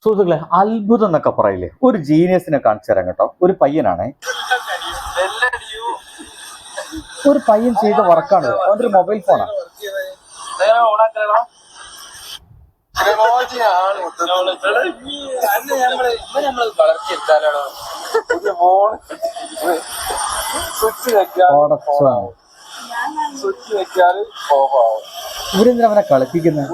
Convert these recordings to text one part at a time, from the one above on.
സുഹൃത്തുക്കളെ, അത്ഭുതം എന്നൊക്കെ പറയില്ലേ, ഒരു ജീനിയസിനെ കാണിച്ചു തരാം കേട്ടോ. ഒരു പയ്യനാണ്, ഒരു പയ്യൻ ചെയ്ത വർക്കാണ്. അവന്റെ ഒരു മൊബൈൽ ഫോണാണ്. ഇവരെന്തിനാ അവനെ കളിപ്പിക്കുന്നത്?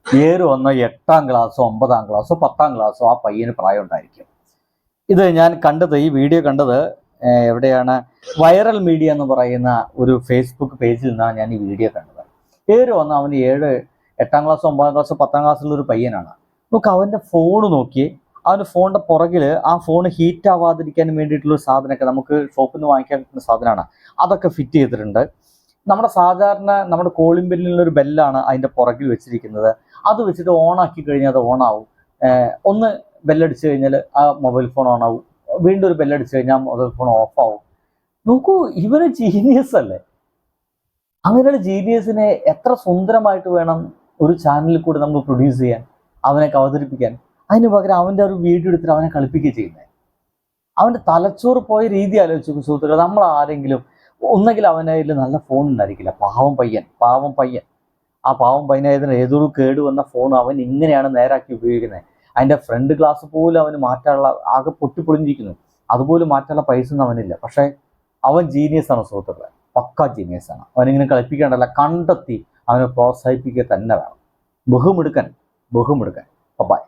ഏറ് വന്ന 8ാം ക്ലാസ്സോ 9ാം ക്ലാസ്സോ 10ാം ക്ലാസ്സോ ആ പയ്യന് പ്രായം ഉണ്ടായിരിക്കും. ഇത് ഞാൻ കണ്ടത്, ഈ വീഡിയോ കണ്ടത് എവിടെയാണ്, വൈറൽ മീഡിയ എന്ന് പറയുന്ന ഒരു ഫേസ്ബുക്ക് പേജിൽ നിന്നാണ് ഞാൻ ഈ വീഡിയോ കണ്ടത്. ഏറ് വന്ന അവന് 8ാം ക്ലാസ്സോ 9ാം ക്ലാസ്സോ 10ാം ക്ലാസ്സിലുള്ള ഒരു പയ്യനാണ്. നമുക്ക് അവൻ്റെ ഫോണ് നോക്കി, അവൻ്റെ ഫോണിൻ്റെ പുറകിൽ ആ ഫോൺ ഹീറ്റ് ആവാതിരിക്കാൻ വേണ്ടിയിട്ടുള്ള സാധനമൊക്കെ നമുക്ക് ഷോപ്പിൽ നിന്ന് വാങ്ങിക്കാൻ കിട്ടുന്ന സാധനമാണ്. അതൊക്കെ ഫിറ്റ് ചെയ്തിട്ടുണ്ട്. നമ്മുടെ സാധാരണ നമ്മുടെ കോളിംഗ് ബെല്ലിനുള്ളൊരു ബെല്ലാണ് അതിൻ്റെ പുറകിൽ വെച്ചിരിക്കുന്നത്. അത് വെച്ചിട്ട് ഓണാക്കി കഴിഞ്ഞാൽ അത് ഓണാവും. ഒന്ന് ബെല്ലടിച്ച് കഴിഞ്ഞാൽ ആ മൊബൈൽ ഫോൺ ഓണാവും. വീണ്ടും ഒരു ബെല്ലടിച്ച് കഴിഞ്ഞാൽ മൊബൈൽ ഫോൺ ഓഫാവും. നോക്കൂ, ഇവന് ജീനിയസ് അല്ലേ? അങ്ങനെയുള്ള ജീനിയസിനെ എത്ര സുന്ദരമായിട്ട് വേണം ഒരു ചാനലിൽ കൂടെ നമ്മൾ പ്രൊഡ്യൂസ് ചെയ്യാൻ, അവനൊക്കെ അവതരിപ്പിക്കാൻ. അതിന് പകരം അവൻ്റെ ഒരു വീഡിയോ എടുത്തിട്ട് അവനെ കളിപ്പിക്കുക ചെയ്യുന്നത്. അവൻ്റെ തലച്ചോറ് പോയ രീതി ആലോചിച്ചു സുഹൃത്തുക്കളെ. നമ്മൾ ആരെങ്കിലും ഒന്നെങ്കിൽ അവൻ്റെ കയ്യിൽ നല്ല ഫോൺ ഉണ്ടായിരിക്കില്ല, പാവം പയ്യൻ. ആ പാവം പയ്യനായതിന് ഏതൊരു കേട് വന്ന ഫോൺ അവൻ ഇങ്ങനെയാണ് നേരാക്കി ഉപയോഗിക്കുന്നത്. അതിൻ്റെ ഫ്രണ്ട് ഗ്ലാസ് പോലും അവന് മാറ്റാനുള്ള, ആകെ പൊട്ടിപ്പൊളിഞ്ഞിരിക്കുന്നു, അതുപോലും മാറ്റാനുള്ള പൈസ ഒന്നും അവനില്ല. പക്ഷേ അവൻ ജീനിയസാണ് സുഹൃത്തുക്കളെ, പക്കാ ജീനിയസാണ്. അവനിങ്ങനെ കളിപ്പിക്കേണ്ടല്ല, കണ്ടെത്തി അവനെ പ്രോത്സാഹിപ്പിക്കുക തന്നെ വേണം. ബഹുമിടുക്കൻ. ബൈ.